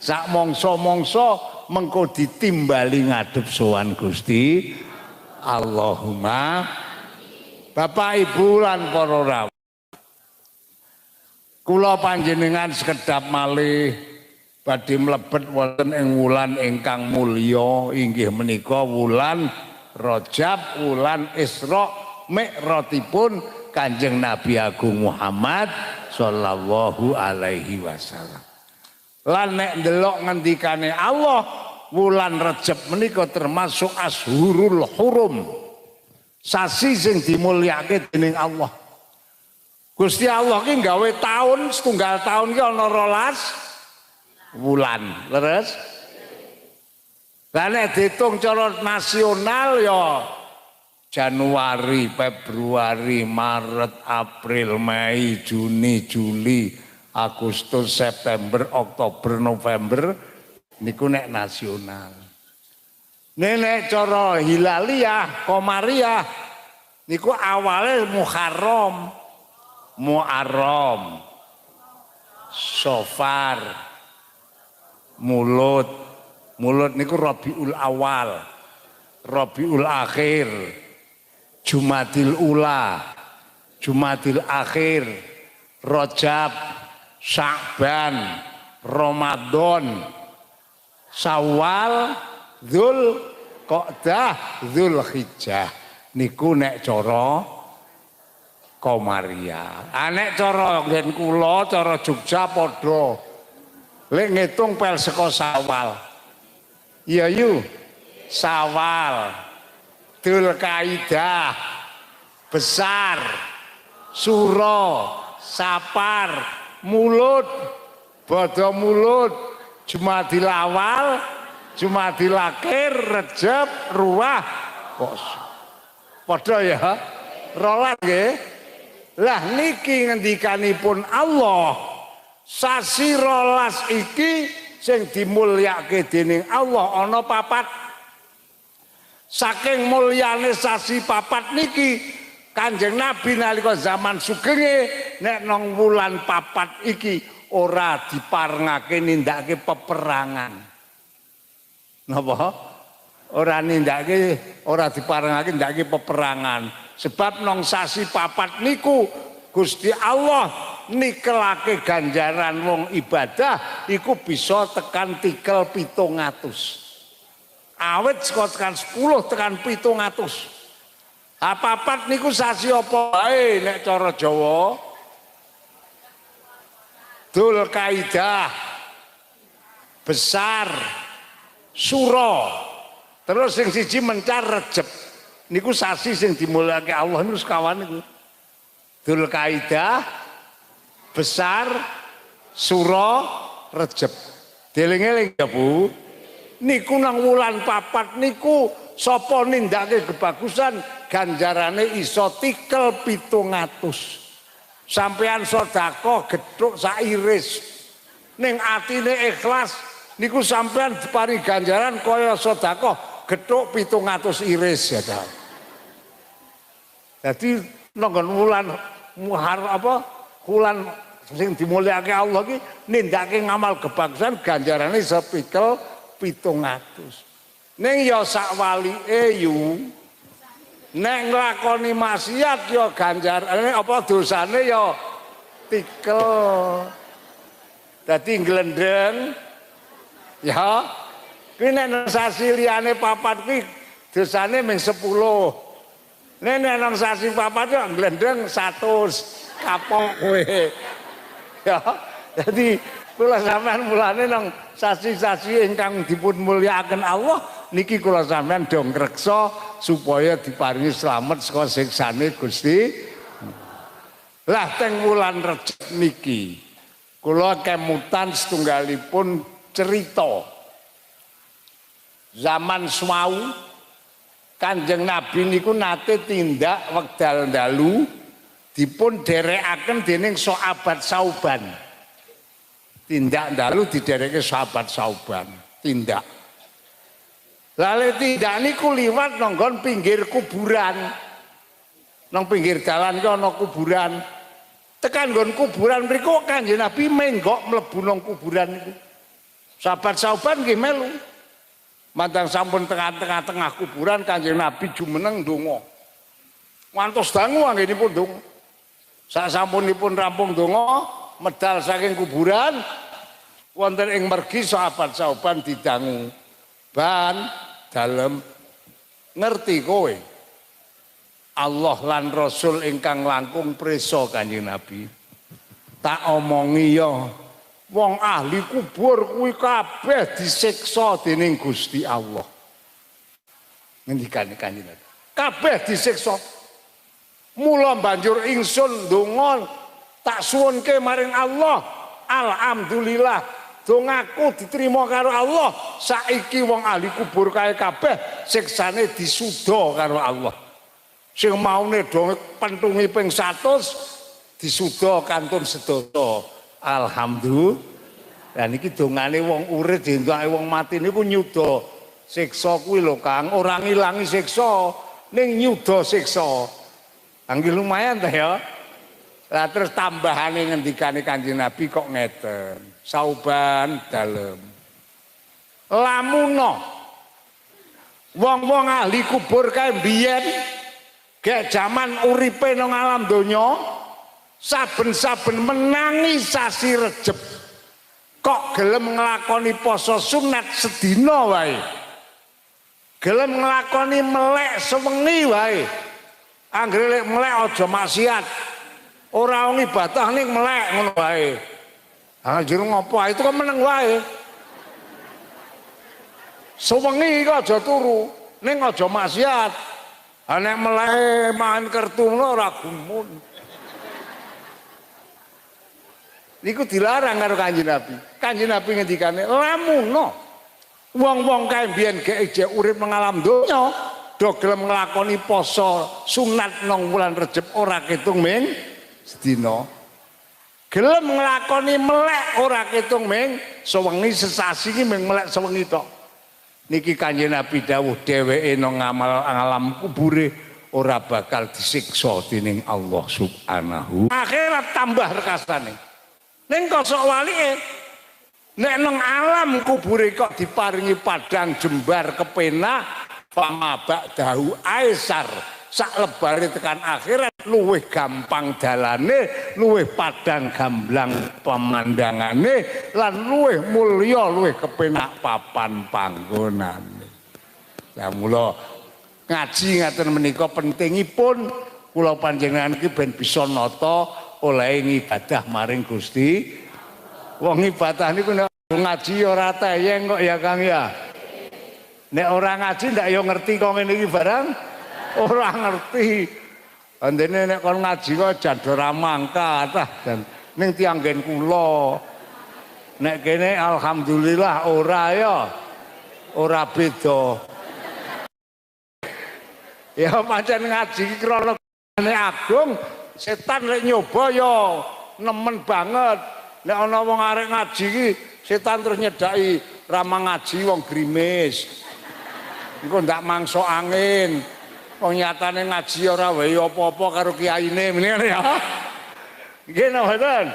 sak mongso-mongso mengko ditimbali ngadep sowan Gusti Allahumma. Bapak Ibu lan para rawuh, kula panjenengan sekedap malih badhe mlebet wonten ing wulan ingkang mulya inggih menika wulan Rajab, wulan Isra Mi'rajipun Kanjeng Nabi Agung Muhammad sallallahu alaihi wasallam. Lan nek ndelok ngendikane Allah, wulan Rajab menika termasuk Ashurul Hurum, sasi sing dimulyakake dening Allah. Gusti Allah ki gawe taun, setunggal taun ki ana 12 wulan. Leres? Lah nek diitung cara nasional ya Januari, Februari, Maret, April, Mei, Juni, Juli, Agustus, September, Oktober, November niku nek nasional. Nek cara hilaliyah, qamariyah niku awale Muharram, Muharram, Safar, Mulud. Mulud niku Rabiul Awal, Rabiul Akhir, Jumadil Ula, Jumadil Akhir, Rajab, Sya'ban, Ramadan, Syawal, Dzulqa'dah, Dzulhijjah. Niku nek cara qamariyah. Nek cara nggen kula, cara Jogja padha. Lek ngitung pel saka Syawal. Iya yu. Syawal, Dzulqa'dah, Besar, Suro, Sapar, Mulud, Bada Mulud, Jumadil Awal, Jumadil Akhir, Rejab, Ruwah. Padha ya? Rolas nggih. Lah niki ngendikanipun Allah, sasi rolas iki sing dimulyakake dening Allah ana 4. Saking mulyane sasi 4 niki Kanjeng Nabi nalika zaman sugenge nek nang wulan 4 iki ora diparengake nindakake peperangan. Napa? Ora nindakake, ora diparengake nindakake peperangan. Sebab nang sasi 4 niku Gusti Allah nikelake ganjaran wong ibadah iku bisa tekan tikel 700. Awet saka tekan 10 tekan 700. Apa-apa niku sasi apa wae nek cara Jawa? Dzulqa'dah, Besar, Suro. Terus sing siji mencar Rejab. Niku sasi sing dimulyakake Allah niku sekawan niku. Dzulqa'dah, Besar, Suro, Rejab. Dieling-eling ya Bu. Niku nang wulan 4 niku sapa nindakake kebagusan ganjarane iso tikel 700. Sampean sedekah gethuk sak iris ning atine ikhlas niku sampean diparingi ganjaran kaya sedekah gethuk 700 iris ya ta. Dadi nang wulan Muharram apa wulan sing dimulyakake Allah iki nindakake ngamal kebagusan ganjarane iso tikel 700. Ning ya sak walike yu nek nglakoni maksiat ya ganjarane apa dosane ya tikel. Dadi glendeng ya kuwi nek sasi liyane 4 kuwi dosane mung 10. Nek nang sasi 4 ya glendeng 100 kapok kowe. Ya jadi kula sampean mulane nang sasi-sasi ingkang dipun mulyakaken Allah niki kula sampean dong ngreksa supaya diparingi slamet saka siksane Gusti. Lah teng wulan Rejab niki kula kemutan setunggalipun cerita zaman swau Kanjeng Nabi niku nate tindak wekdal dalu dipun derekaken dening sahabat Sauban. Tindak dalu didereke sahabat Sauban, tindak. Lale tindak niku liwat nanggon pinggir kuburan. Nang pinggir dalan ki ana kuburan. Tekan nggon kuburan mriku Kanjeng Nabi menggok mlebu nang kuburan niku. Sahabat-sahabat nggih melu. Mandang sampun tengah kuburan Kanjeng Nabi jumeneng donga. Ngantos dangu anggenipun donga. Sak sampunipun rampung donga, medal saking kuburan wonten ing mergi sahabat-sahabat didangu. Ban dalem ngerti kowe Allah lan Rasul ingkang langkung prisa Kanjeng Nabi. Tak omongi ya wong ahli kubur kuwi kabeh disiksa dening Gusti Allah. Ngendikane Kanjeng Nabi. Kabeh disiksa. Mula banjur ingsun ndonga tak suwunke maring Allah. Alhamdulillah dongaku diterima karo Allah. Saiki wong ahli kubur kae kabeh siksane disuda karo Allah. Sing maune do pentungi ping 100 disuda kantun sedasa. Alhamdulillah. Lah niki dongane wong urip dientuke wong mati niku nyuda siksa kuwi lho Kang, ora ngilangi siksa ning nyuda siksa. Anggi lumayan ta ya. Lah terus tambahane ngendikane Kanjeng Nabi kok ngeten. Sauban dalem. Lamuno wong-wong ahli kubur kae mbiyen gek jaman uripe nang alam donya saben-saben menangi sasi Rejeb kok gelem nglakoni poso sunat sedina wae, gelem nglakoni melek sewengi wae, anggere melek aja maksiat, ora wong ibadah ning melek ngono wae. Anjir ngopo itu kan meneng wae, sewengi kok aja turu ning aja maksiat, nek melek mangan kertu ora gumun. Niku dilarang karo Kanjeng Nabi. Kanjeng Nabi ngendikane, lamuno wong-wong kae mbiyen gek ijek urip nang alam donya, do gelem nglakoni poso sunat nang wulan Rejeb ora ketung ming sedina. Gelem nglakoni melek ora ketung ming sewengi sesasi iki ming melek sewengi tok. Niki Kanjeng Nabi dawuh dheweke nang alam kubure ora bakal disiksa dening Allah Subhanahu. Akhirat tambah rekasane. Ning kosok walike nek nang alam kubure kok diparingi padang jembar kepenak pamabak dahu aisar sak lebare tekan akhirat luwih gampang dalane, luwih padang gamblang pemandangane lan luwih mulya, luwih kepenak papan panggonane. Lah mula ngaji ngaten menika pentingipun kula panjenengan iki ben bisa nata oleh ibadah maring Gusti. Wong ibadah niku nek ngaji ora teyeng kok ya Kang ya. Nek ora ngaji ndak yo ngerti kok ngene iki barang. Ora ngerti. Andene nek kon ngaji kok jadora mangka tah dan ning tiyang nggen kula. Nek kene alhamdulillah ora ya. Ora beda. Ya pancen ngaji krana agung. Setan lek nyoba ya nemen banget. Nek ana wong arek ngaji iki setan terus nyedaki ramah ngaji wong grimis. Engko ndak mangso angin. Wong nyatane ngaji ora wae apa-apa karo kiyaine meneh ya. Nggih napa mboten?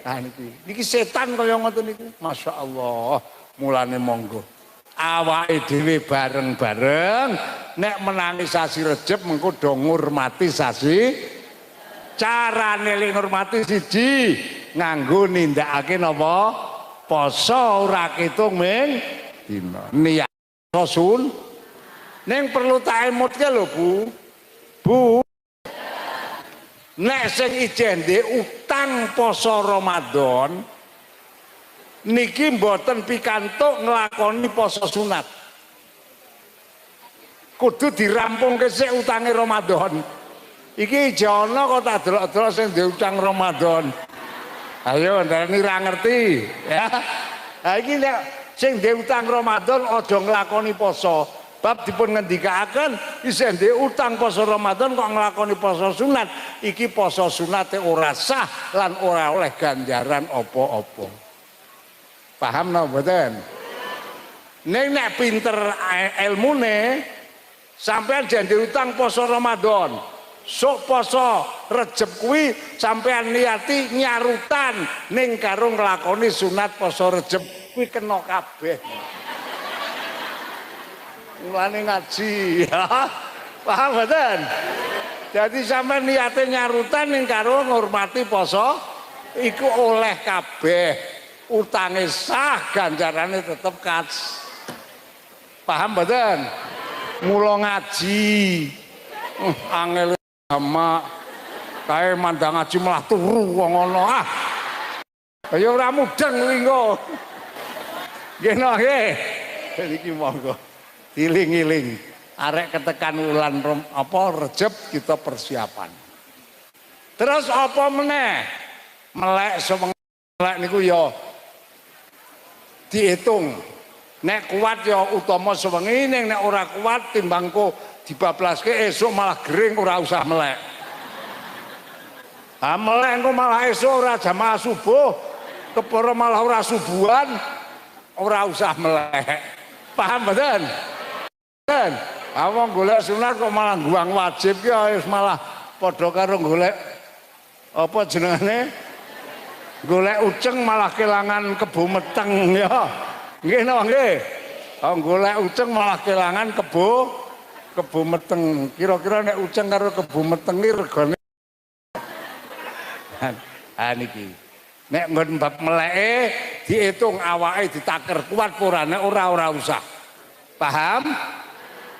Nah niki setan kaya ngoten niku. Masyaallah. Mulane monggo awake dhewe bareng-bareng nek menangi sasi Rejeb mengko do ngurmati sasi. Carane lek ngurmati siji nganggo nindakake napa poso ora ketung ming dina niat rasul ning perlu tak emutke lho Bu nek sing ijeh ndek utang poso Ramadan niki mboten pikantuk nglakoni poso sunat kudu dirampungke sik utange Ramadan. Iki jono kok tak delok-delok sing diutang Ramadan. Ayo ndarani ra ngerti ya. Ha iki nek sing diutang Ramadan aja nglakoni poso. Bab dipun ngendikaaken isih ndek utang poso Ramadan kok nglakoni poso sunat. Iki poso sunate ora sah lan ora oleh ganjaran apa-apa. Paham napa mboten? Nek pinter ilmune sampean janji utang poso Ramadan. Sok poso Rejeb kuwi sampean niati nyarutan ning karo nglakoni sunat poso Rejeb kuwi kena kabeh. Mulane ngaji ya. Paham mboten? Jadi sampai niate nyarutan ning karo ngurmati poso iku oleh kabeh. Utange sah, ganjarane tetep kas. Paham mboten? Mula ngaji. Angel ama kae mandang ngaji malah turu wong ngono ah. Ya ora mudeng kuwi engko. Nggih nggih. Iki monggo. Iling-iling arek ketekan wulan Rejeb kita persiapan. Terus apa meneh? Melek melek niku ya dihitung. Nek kuat ya utama sewengi, nek ora kuat timbangku dibablaske esuk malah gering ora usah melek. Ah melek engko malah esuk ora jamaah subuh, keporo malah ora subuhan, ora usah melek. Paham mboten? Awang golek sunat kok malah guang wajib ki wis malah padha karo golek apa jenengane? Golek uceng malah kelangan kebo meteng ya. Nggih napa nggih? Golek uceng malah kelangan kebo meteng. Kira-kira nek uceng karo kebo meteng iki regane niki. Nek nggon bab meleke diitung awake ditaker kuat ora nek ora usah. Paham?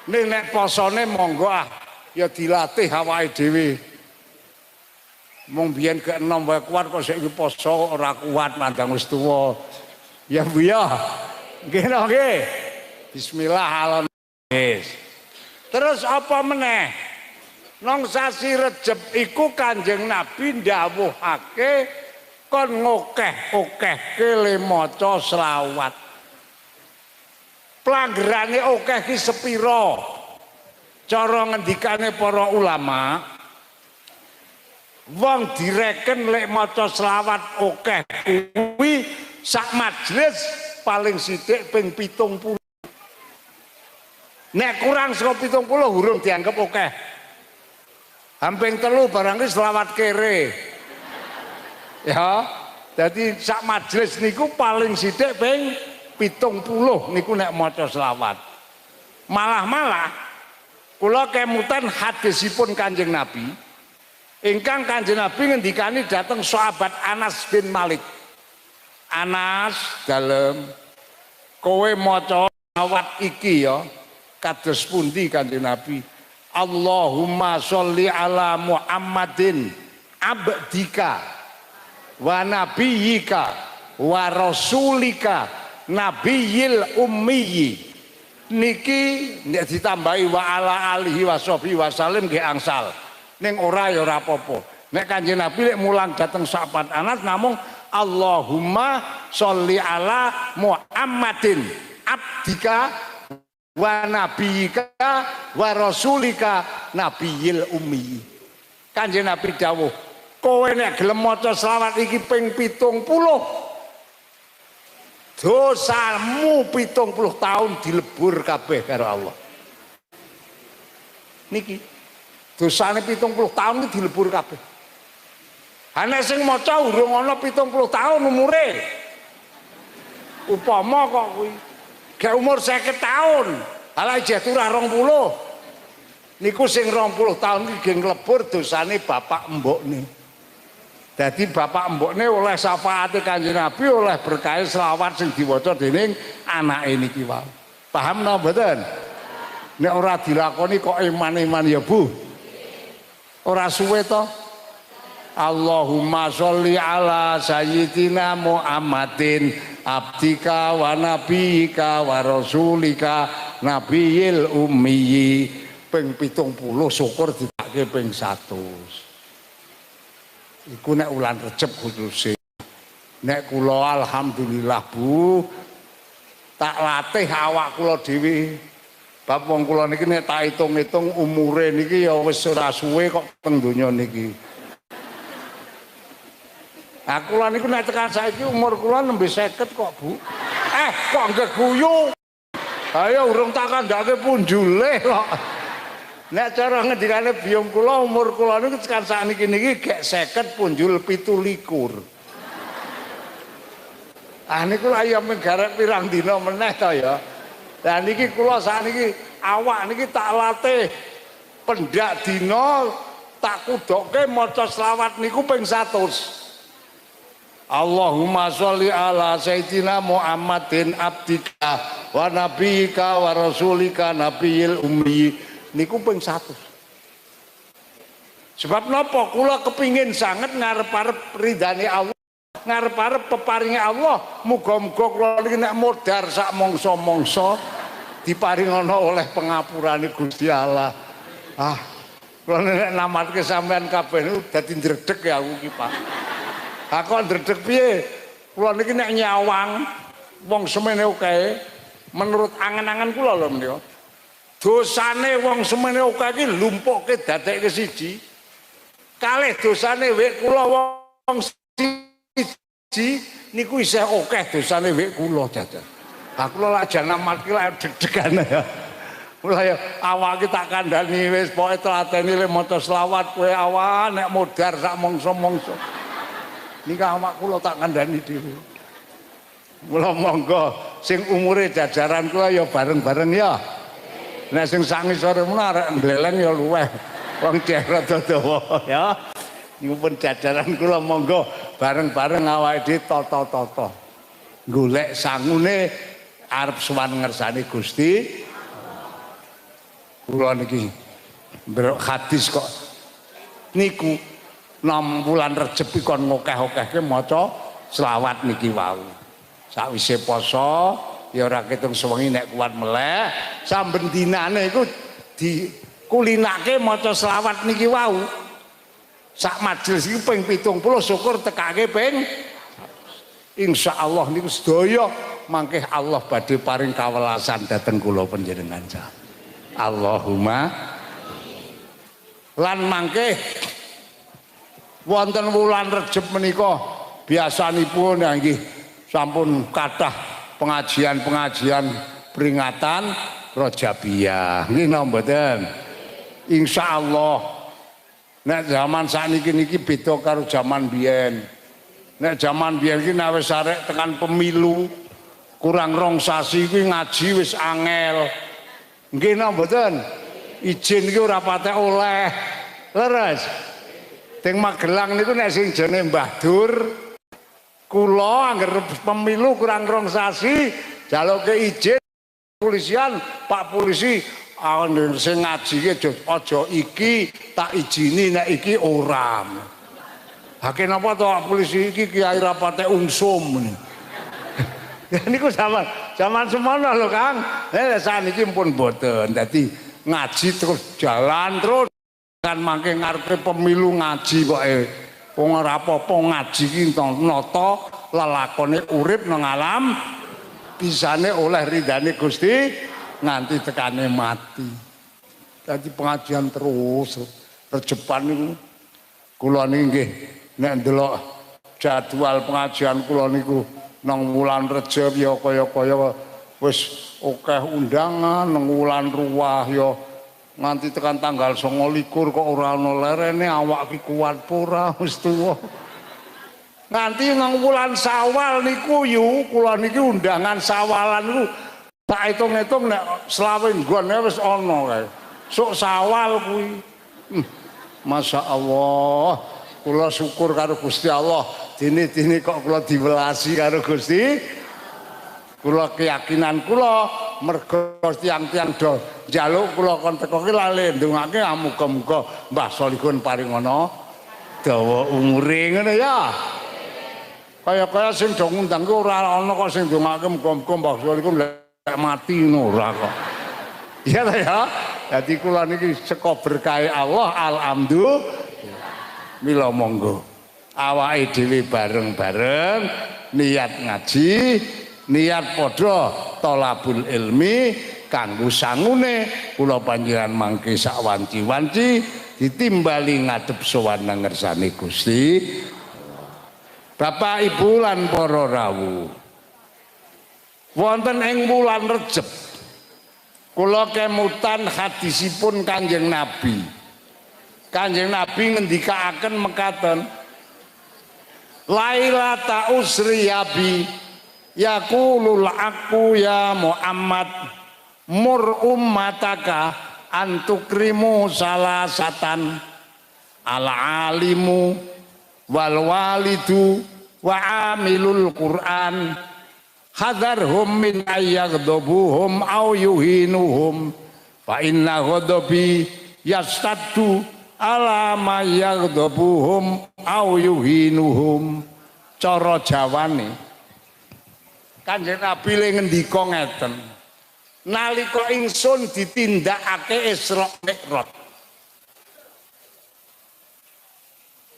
Nek posone monggo ah ya dilatih awake dhewe. Mung biyen ke enom wae kuat kok saiki poso ora kuat mandang wis tuwa. Ya Bu ya. Nggih nggih. Bismillah alon. Terus apa meneh? Nang sasi Rejeb iku Kanjeng Nabi ndhawuhake kon ngokeh-okehke le maca selawat. Pelanggarane akeh ki sepira? Cara ngendikane para ulama, wong direken lek maca selawat akeh kuwi sak majelis paling sithik ping 70. Nek kurang saka 70 urung dianggep akeh. Hamping 3 barang ki selawat kere. Ya, jadi sak majelis niku paling sithik ping 70 niku nek maca selawat. Malah kula kemutan hadisipun Kanjeng Nabi ingkang Kanjeng Nabi ngendikani dateng sahabat Anas bin Malik. Anas dalem kowe maca selawat iki ya kados pundi Kanjeng Nabi? Allahumma sholli ala Muhammadin abdika wa nabiyyika wa rasulika nabiyil ummiyi. Niki nek ditambahi wa ala alihi washabihi wasallim nggih angsal. Ning ora ya ora apa-apa. Nek Kanjeng Nabi lek mulang dateng sahabat Anas namung Allahumma sholli ala Muhammadin abdika wa nabiyika wa rasulika nabiyil ummi. Kanjeng Nabi dawuh, kowe nek gelem maca selawat iki ping 70 dosamu 70 tahun dilebur kabeh karo Allah. Niki dosane 70 tahun iki dilebur kabeh. Ana sing maca urung ana 70 tahun umure. Upama kok kuwi gak umur 50 tahun, ala jatuh 20. Niku sing 20 tahun iki nglebur dosane bapak mbokne. Jadi bapak mbokne oleh syafaate Kanjeng Nabi, oleh berkah selawat sing diwaca dening anake niki wae. Paham napa mboten? Nek ora dilakoni kok iman-iman ya Bu. Ora suwe to. Allahumma sholli ala sayyidina Muhammadin abdika wa nabiyika wa rasulika nabiyil ummi. Ping 70 syukur ditakke ping 100. Iku nek wulan Rejeb khusus. Nek kula alhamdulillah Bu tak latih awak kula dhewe. Bab wong kula niki nek tak hitung-hitung umure niki ya wis ora suwe kok teng donya niki. Aku lan niku nek tekan saiki umur kula nembe 50 kok Bu. Kok geguyu. Ayo urung tak kandhake punjule kok. Nek cara ngendikane biyung kula umur kula niku tekan sakniki niki gek 50 punjul 17. Ah niku ayo garek pirang dina meneh to ya. Lah niki kula sakniki awak niki tak latih pendak dina tak kudokke maca selawat niku ping 100. Allahumma sholli ala sayyidina Muhammadin abdika wa nabiyika wa rasulika nabiyil ummi niku ping 100. Sebab napa kula kepingin sanget ngarep-arep ridane Allah, ngarep-arep peparinge Allah, muga-muga kula niki nek modar sak mangsa-mangsa diparingana oleh pengapurane Gusti Allah. Ah, kula nek namatke sampean kabeh niku dadi ndredeg ya aku iki, Pak. Aku ndredeg piye? Kula niki nek nyawang wong semene akeh, menurut angen-angen kula lho menika. Dosane wong semene akeh iki lumpuhke dadekke siji. Kalih dosane wek kula wong siji niku isih akeh dosane wek kula jajan. Aku lak jan amarki lak deg-degan ya. Mula ya awak iki tak kandhani wis pokoke tlateni le maca selawat kowe awak nek modar sak mangsa-mangsa. Nika awak kula tak kandhani dhewe. Mula monggo sing umure jajaran kula ya bareng-bareng ya. Nek sing sangisore mun arek ndeleng ya luweh. Wong cek rada dawa ya. Niku pun jajaran kula monggo bareng-bareng awake dhewe tata-tata. Golek sangune arep sowan ngersani Gusti. Kula niki mbok hadis kok niku 6 bulan Rejeb iki kon ngokeh-okehke maca selawat niki wau. Sakwise poso ya ora ketung sewengi nek kuat meleh, samben dinane iku dikulinake maca selawat niki wau. Sak majelis iki ping 70 syukur tekake ping insyaallah niku sedaya mangke Allah badhe paring kawelasan dhateng kula panjenengan. Allahumma lan mangke wonten wulan Rejeb menika biasanipun nggih sampun kathah pengajian-pengajian peringatan Rajabiyah nggih napa mboten insyaallah nek zaman sakniki niki beda karo zaman biyen nek zaman biyen iki nek wis arek tekan pemilu kurang rong sasi kuwi ngaji wis angel nggih napa mboten izin iki ora patek oleh leres. Teng Magelang niku nek sing jene Mbah Dur kula angger pemilu kurang rong sasi jaluke izin polisian Pak polisi sing ngaji ki aja iki tak izini nek iki ora. Hake napa to polisi iki kiai rapate ungsum. Ya niku zaman semono lho Kang. Saniki pun boten. Dadi ngaji terus jalan terus kan mangke ngarepe pemilu ngaji pokoke wong ora apa-apa ngaji ki nata lelakone urip nang alam bisane oleh ridane Gusti nganti tekane mati. Dadi pengajian terus Rejeban niku kula niki nggih nek ndelok jadwal pengajian kula niku nang wulan Rejab ya kaya-kaya wis akeh undangan nang wulan Ruwah ya nganti tekan tanggal 29 kok ora ana lerene awak ki kuat ora wis tuwa. Nganti nang wulan Sawal niku yu kula niki undangan sawalan niku tak hitung-hitung nek selawe nggone wis ana kae. Sok Sawal kuwi. Masyaallah. Kula syukur karo Gusti Allah. Dene-dene kok kula diwelasi karo Gusti. Kula keyakinan kula mergo tiang-tiang do njaluk kula kon teko ki lali ndongake muga-muga Mbah Solikun paringana dawa umure ngono ya. Kaya-kaya sing do ngundang ki ora ana kok sing ndongake muga-muga Mbah Solikun lek mati ngono ora kok. Iya ta ya. Dadi kula niki saka berkah Allah alhamdulillah. Mila monggo awake dhewe bareng-bareng niat ngaji niat padha thalabul ilmi kanggo sangune kula panjenengan mangke sak wanci-wanci ditimbali ngadep sowan nang ngersane Gusti Bapak Ibu lan para rawuh wonten ing wulan Rejeb kula kemutan hadisipun Kanjeng Nabi ngendikaaken mekaten Lailata usri yabi yaqulul aku ya Muhammad mur ummataka antukrimu salasatan al alimu wal walidu wa amilul Quran hadarhum min ayyaghdhabuhum aw yuhinuhum fa inna ghadabi yastaddu ala ma yaghdhabuhum aw yuhinuhum. Cara Jawane Kanjeng Nabi le ngendika ngeten, nalika ingsun ditindakake Isra Mi'raj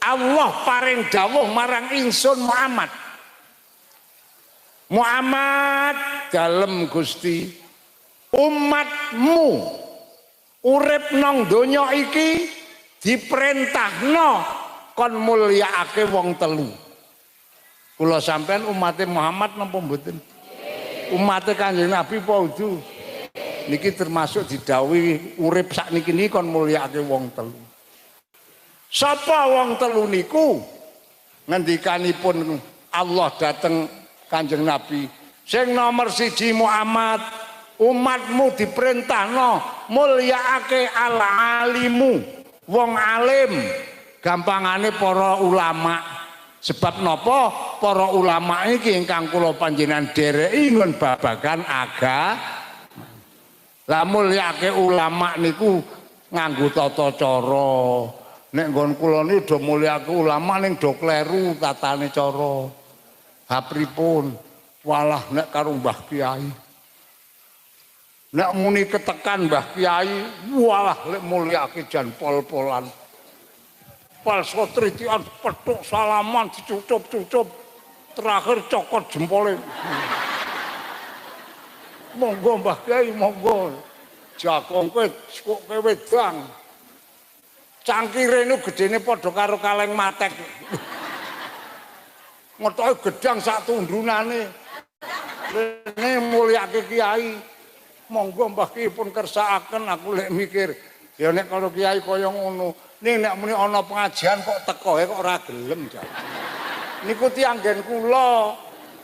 Allah paring dawuh marang ingsun Muhammad, Muhammad dalem Gusti umatmu urip nang donya iki diperintahno kon mulyaake wong telu. Kula sampean umate Muhammad napa mboten? Umate Kanjeng Nabi apa udu? Niki termasuk didhawuhi urip sakniki niki kon mulyaake wong telu. Sapa wong telu niku? Ngendikanipun Allah dateng Kanjeng Nabi. Sing nomor 1 Muhammad, umatmu diperintahno mulyaake al alimu, wong alim. Gampangane para ulama. Sebab napa para ulama iki ingkang kula panjenengan dereki ngon babagan agama. Lah mulyake ulama niku nganggo tata cara. Nek nggon kula niku do mulyake ulama ning do kleru tatane cara. Ha pripun? Walah nek karo Mbah Kiai. Nek muni ketekan Mbah Kiai, walah lek mulyake jan pol-polan. Palso tritian petuk salaman dicucup-cucup terakhir cokot jempole. Monggo Mbah Kiai monggo jagong kowe kowe wedang cangkire niku gedene padha karo kaleng matek ngetoke gedang sak tundrunane rene mulyake kiai monggo Mbah Kiai pun kersakaken aku lek mikir ya nek karo kiai kaya ngono. Ning nek muni ana pengajian kok teko kok ora gelem jan. Niku tiyang nggen kula,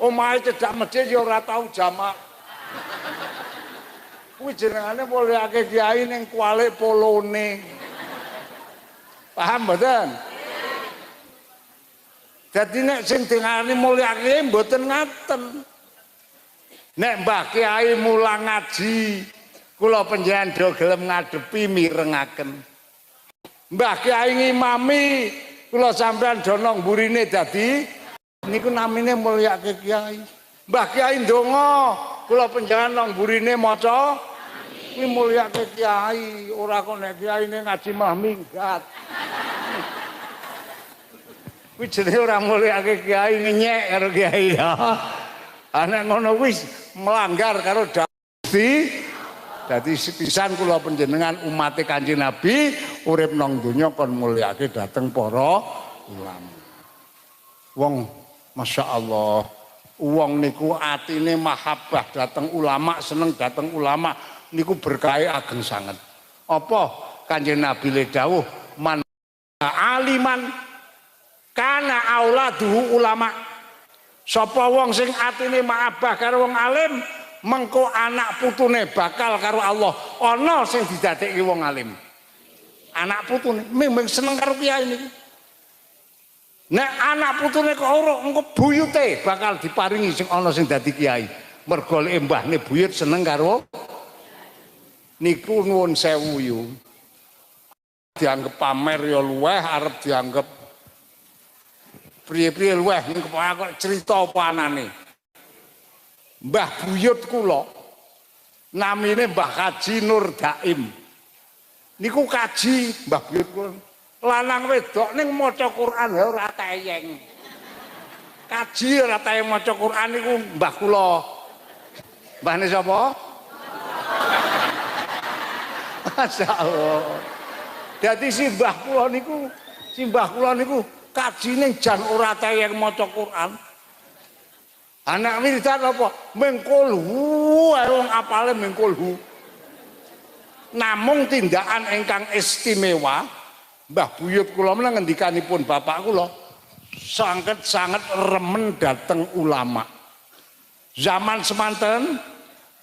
omahe cedhak masjid ya ora tau jamak. Kuwi jenengane mulyake kiai ning kualik polone. Paham mboten? Dadi nek sing dingane mulyake mboten ngaten. Nek Mbah Kiai mulang ngaji, kula panjenengan do gelem ngadepi mirengaken. Mbah Kiai ngimami kula sampean do nang mburine dadi niku namine mulyake kiai. Mbah Kiai ndonga kula panjenengan nang mburine maca kuwi mulyake kiai, ora kok nek kiyaine ngaji mah minggat. Kuwi jenenge ora mulyake kiai ngenyek karo kiai ya. Ana ngono kuwi melanggar karo Gusti. Dadi sepisan kula panjenengan umat Kanjeng Nabi urip nang donya kon mulyake dhateng para ulama. Wong masyaallah, wong niku atine mahabbah dhateng ulama, seneng dhateng ulama niku berkahe ageng sanget. Apa Kanjeng Nabi le dawuh man aliman kana auladuhu ulama. Sapa wong sing atine mahabbah karo wong alim mengko anak putune bakal karo Allah ana sing didadekke wong alim. Anak putune memang seneng karo kiai niku. Nek anak putune kok ora engko buyute bakal diparingi sing ana sing dadi kiai. Mergo mbahne buyut seneng karo niku nuwun sewu yo. Dianggep pamer ya luweh arep dianggep priye-priye luweh ning kok cerita apa anane. Mbah buyut kula namine Mbah Kaji Nur Daim. Niku kaji Mbah buyut kula. Lanang wedok ning maca Quran ora tayeng. Kaji ora tayeng maca Quran niku mbah kula. Mbahne sapa? Masyaallah. Dadi si mbah kula niku kajine jan ora tayeng maca Quran. Anak wiridan apa? Mengkulhu, wong apale mengkulhu. Namung tindakan ingkang istimewa, Mbah buyut kula menawa ngendikanipun bapak kula sangat remen dateng ulama. Zaman semanten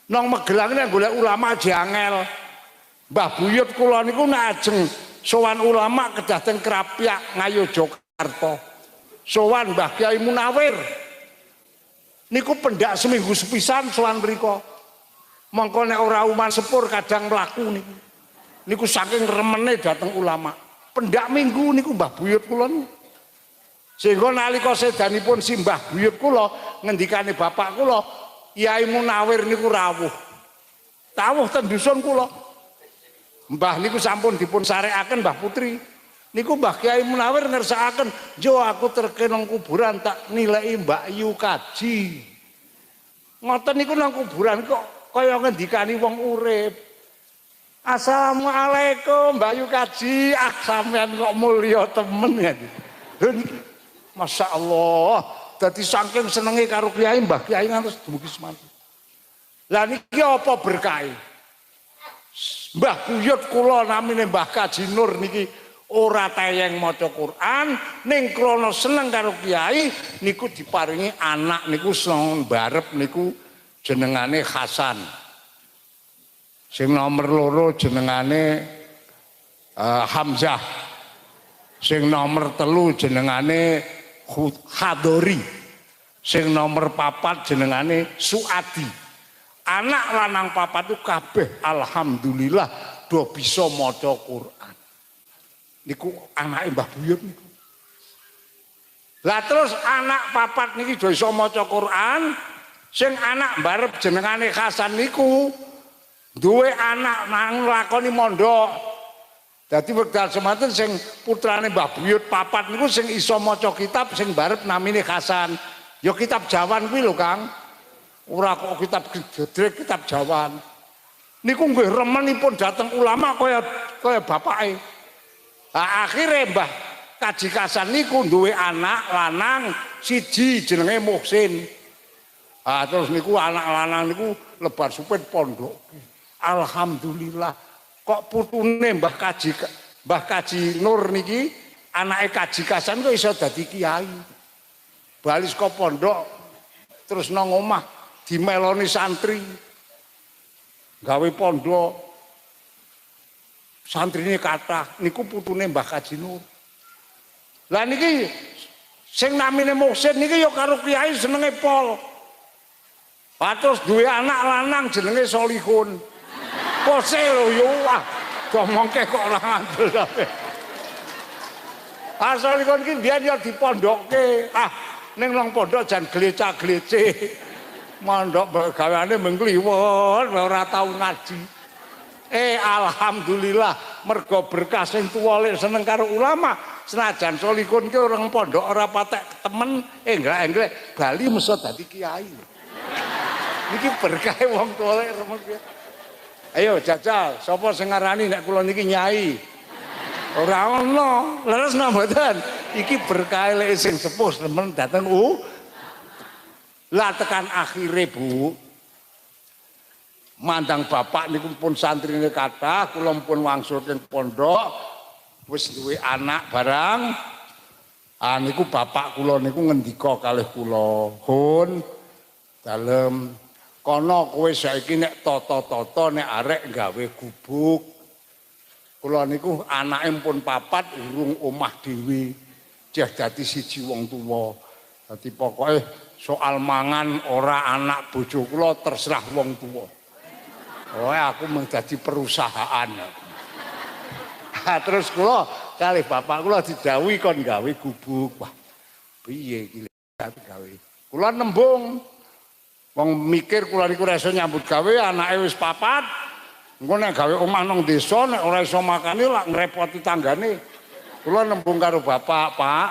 nang Magelang nek golek ulama jangel. Mbah buyut kula niku nek ajeng sowan ulama kedah teng Krapyak Ngayo Jakarta. Sowan Mbah Kyai Munawir. Niku pendak seminggu sepisan sowan mriku. Mongko nek ora uman sepur kadang mlaku niku. Niku saking remene dateng ulama. Pendak minggu niku Mbah buyut kula niku. Sehingga nalika sedanipun simbah buyut kula ngendikane bapak kula, Kyai Munawir niku rawuh. Tawuh ten dusun kula. Mbah niku sampun dipun sarekaken Mbah Putri. Niku Mbah Kyai Munawir ngersakaken, "Jo aku terke nang kuburan tak nilai Mbak Yu kaji." Ngoten niku nang kuburan kok kaya ngendikani wong urip. "Assalamualaikum Mbak Yu kaji." Ah sampean kok mulya temen ya. Masya Allah, jadi saking senenge karo Kiai, Mbah Kiai ngantos dumugi semanten. Lah niki apa berkah? Mbah buyut kula namine Mbah Kaji Nur niki ora tayeng maca Quran, ning krana seneng karo Kiai niku diparingi anak niku sing barep niku jenengane Hasan. Sing nomor loro jenengane Hamzah. Sing nomor telu jenengane Khadori, sing nomor 4 jenengane Suadi. Anak lanang 4 itu kabeh alhamdulillah do bisa maca Quran. Niku anake Mbah Buyut niku. Lah terus anak 4 niki do iso maca Quran, sing anak mbarep jenengane Hasan niku duwe anak nang lakoni mondok. Dadi wekdal semanten sing putrane Mbah Buyut 4 niku sing iso maca kitab sing barep namine Hasan. Ya kitab Jawan kuwi lho, Kang. Ora kok kitab gedhe, kitab Jawan. Niku nggih remenipun dateng ulama kaya bapake. Lah akhire Mbah Kaji Hasan niku duwe anak lanang siji jenenge Muhsin. Ah terus niku anak lanang niku lebar supit pondok. Alhamdulillah. Kok putune Mbah Kaji Nur niki anake Kaji Hasan kok iso dadi kiai. Bali saka pondok terus nang omah dimeloni santri. Gawe pondok. Santrine kathah niku putune Mbah Kaji Nur. Lah niki sing namine Muhsin niki ya karo kiai senenge pol. Terus duwe anak lanang jenenge Solihun. Pose lho yo ah ngomongke kok ora ngandel sampe. Asal kon iki biyen yo dipondokke. Ah ning nang pondok jan glecak-glece. Mondok gaweane mengkliwon ora tau ngaji. Alhamdulillah mergo berkah sing tuwa lek seneng karo ulama. Senajan Solihun ki orang pondok ora patek temen enggak Bali mesti dadi kiai. Niki berkah wong tuwa lek remen. Ayo jajal, sapa sing ngarani nek kula niki nyai? Ora ono, leres napa mboten? Iki berkah lek sing sepuh temen dateng Lah tekan akhire Bu. Mandang bapak niku pun santrine kathah, kula pun wangsul teng pondok, wis duwe anak barang. Niku bapak kula niku ngendika kalih kula, "Hun, dalem kono kowe saiki nek tata-tata nek arek gawe gubuk. Kula niku anake pun 4 urung omah dhewe. Jeh dadi siji wong tuwa. Dadi pokoke soal mangan ora anak bojo kula terserah wong tuwa. Aku mung dadi perusahaan." Terus kula kalih bapak kula didhawuhi kon gawe gubuk. Wah, piye iki gawe. Kula nembung wong mikir kula niku ora iso nyambut gawe anake wis 4. Engko nek gawe omah nang desa nek ora iso makane lak ngrepoti tanggane. Kula nembung karo bapak, "Pak,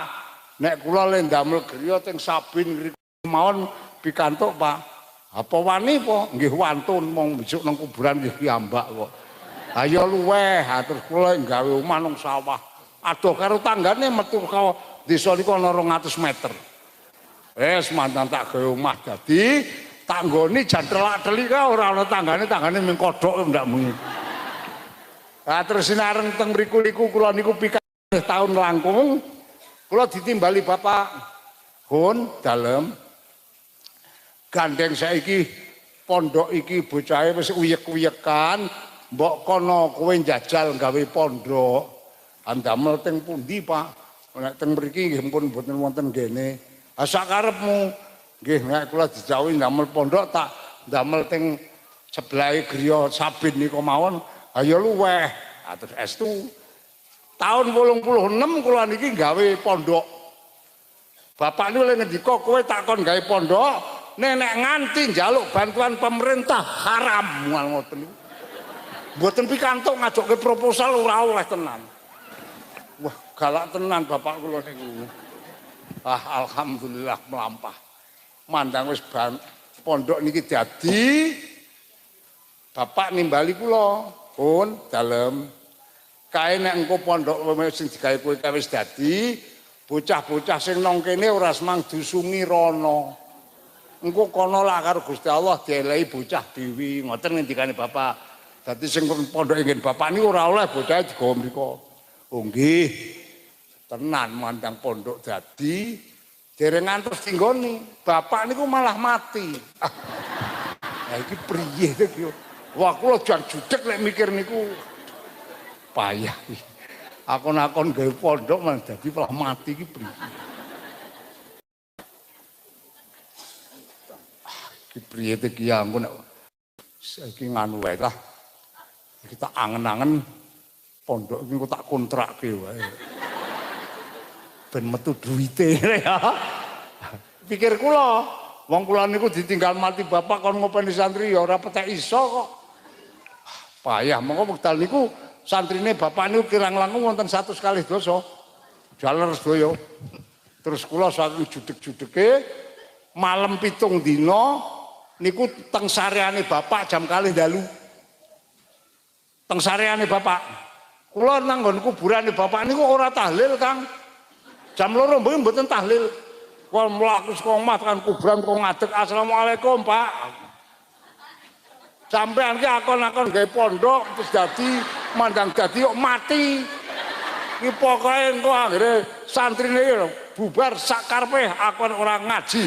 nek kula le ndamel griya teng Sabin ngriku mawon pikantuk, Pak. Apa wani apa? Nggih wantun mong besok nang kuburan nggih piyambak kok. Ayo luweh." Terus kula gawe omah nang sawah. Adoh karo tanggane metu ka desa niku ana 200 meter. Mantan tak gawe omah dadi tanggane jan telak-telik ka ora ana tanggane mung kodhok ndak mung. Terus sinareng teng mriku kula niku pikantuk tahun langkung. Kula ditimbali bapak, "Hun, dalem Gandeng saiki pondok iki bocahe wis uyek-uyekan, mbok kono kowe njajal gawe pondok. Andamel teng pundi, Pak? Nek teng mriki nggih pun mboten wonten ngene. Ha sak karepmu. Nggih, nek kula dijawuhi ndamel pondok tak ndamel teng sebelahe griya Sabin niku mawon, ayo luweh. Terus estu tahun 86 kula niki gawe pondok. Bapak niku lek ngendika kowe takon gawe pondok, nek nganti njaluk bantuan pemerintah haram ngoten niku. Mboten pikantuk ngajokke proposal ora oleh tenan. Wah, galak tenan bapak kula niku. Ah, alhamdulillah melampah. Mandang wis pondok niki dadi bapak nimbali kula, pun dalem. Kae nek engko pondok sing digawe kowe wis dadi, bocah-bocah sing nang kene ora semang dusungi rono. Engko kono lah karo Gusti Allah dielehi bocah dewi, ngoten ngendikane bapak. Dadi sing pondok ingin bapak niku ora oleh bocah digawa mriko. Oh nggih. Tenan mandang pondok dadi dereng ngantos tinggoni. Bapak niku malah mati. Lah iki priye to iki? Wah kula jan judeg lek mikir niku. Payah iki. Akon-akon gawe pondok malah dadi malah mati iki priye? Iki priye to iki ya ampun. Saiki nganu wae lah. Kita angen-angen pondok iki tak kontrakke wae. Ben metu duwite ya. Pikir kula, wong kula niku ditinggal mati bapak kon ngopeni santri ya ora petek iso kok. Payah mongko wekdal niku santrine bapak niku kirang langkung wonten 100 kalih dosa. Jaler sedaya. Terus kula saking judeg-judege malam 7 dina niku teng sareane bapak jam 2 dalu. Teng sareane bapak. Kula nang nggon kuburane bapak niku ora tahlil, Kang. Jam 2 mboten tahlil. Kula mlaku saka omah tekan kuburan kok ngadeg asalamualaikum, Pak. Sampeyan ki akon-akon gawe pondok terus dadi mandang dadi kok mati. Iki pokoke engko anggere santrine bubar sak karepe akon ora ngaji.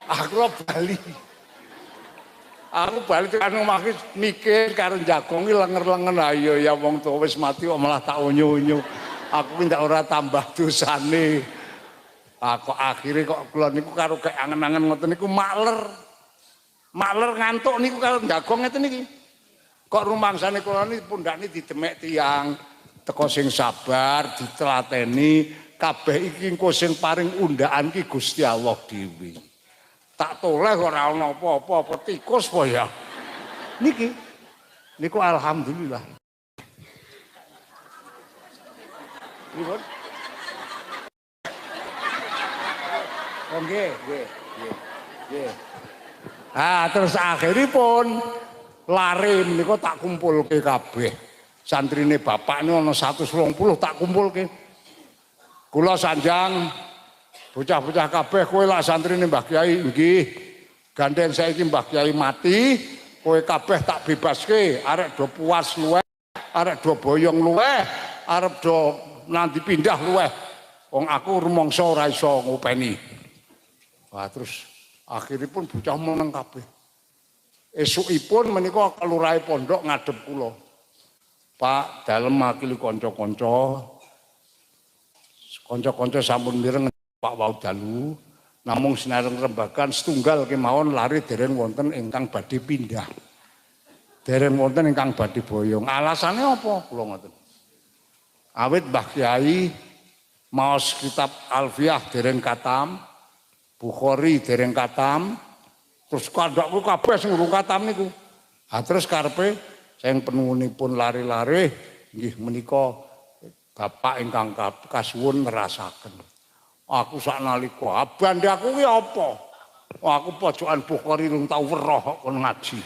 Aku bali. Aku bali tekan omah ki mikir karo jagongi lenger-lengen ayo ya wong tuwa wis mati kok malah tak unyu-unyu. Aku ndak ora tambah dosane. Kok akhire kok kula niku karo gek angen-angen ngoten niku makler. Makler ngantuk niku karo jagong ngeten iki. Kok rumangsane kula niki pundhane didemek tiyang teko sing sabar, ditelateni, kabeh iki engko sing paring undaan ki Gusti Allah dhewe. Tak toleh ora ana apa-apa, tikus po ya. Niki niku alhamdulillah. Pripun? Oh nggih. Terus akhiripun lare menika tak kumpulke kabeh. Santrine bapak niku ana 120 tak kumpulke. Kula sanjang bocah-bocah kabeh kowe lah santrine Mbah Kyai nggih. Gandeng saiki Mbah Kyai mati, kowe kabeh tak bebaske, arek do puas luweh, arek do boyong luweh, arep do nanti pindah luweh. Wong aku rumangsa ora iso ngopeni. Wah terus akhiripun bocah meneng kabeh. Esukipun menika kelurahe pondok ngadep kula. Pak, dalem makili kanca-kanca. Kanca-kanca sampun mireng Pak wau dalu. Namung sinareng rembagan setunggal kemawon lari dereng wonten ingkang badhe pindah. Dereng wonten ingkang badhe boyong. Alasane apa? Kula ngoten. Awit Mbah Kyai maos kitab Alfiyah dereng katam, Bukhari dereng katam, terus kandhakku kabeh sing urung katam niku. Terus karepe sing penuhunipun lari-lari nggih menika bapak ingkang kasuwun nerasaken. Aku saknalika abande aku ki apa? Aku pojokan Bukhari rung tau weruh kok kon ngaji.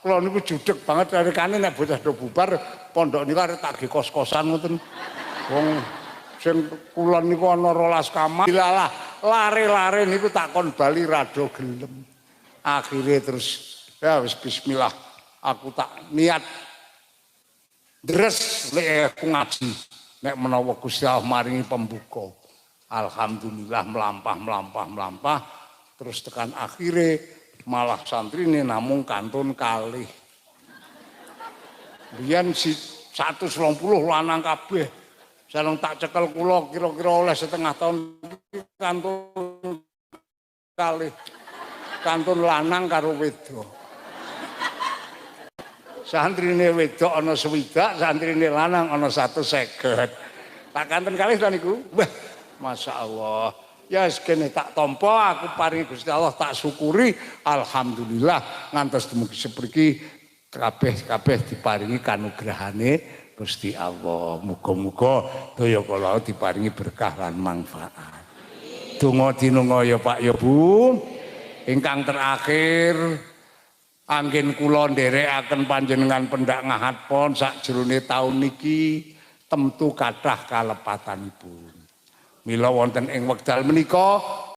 Kula niku judeg banget rekane nek bocah do bubar pondok niku arep tak ge kos-kosan ngoten. Wong sing kula niku ana 12 kamar. Dilalah lare-lare niku tak kon bali rada gelem. Akhire terus ya wis bismillah aku tak niat deres lek aku ngaji nek menawa Gusti Allah maringi pembuka. Alhamdulillah melampah terus tekan akhirnya malah santri ini namung kantun kalih. Biyen si 120 lanang kabeh. Sareng tak cekel kula kira-kira oleh setengah tahun kantun kalih. Kantun lanang karo wedok. Santrine wedok ana 60, santrine lanang ana 150. Tak kantun kalih ta niku. Wah, masyaallah. Ya sekene tak tampa aku paringi Gusti Allah tak syukuri alhamdulillah ngantos dumugi sepriki kabeh diparingi kanugrahane Gusti Allah. Muga-muga daya kula diparingi berkah lan manfaat. Donga dinunga ya Pak ya Bu. Ingkang terakhir anggen kula nderekaken panjenengan pendak ngahat pon sakjroning taun niki temtu kathah kalepatanipun. Mila wonten ing wekdal menika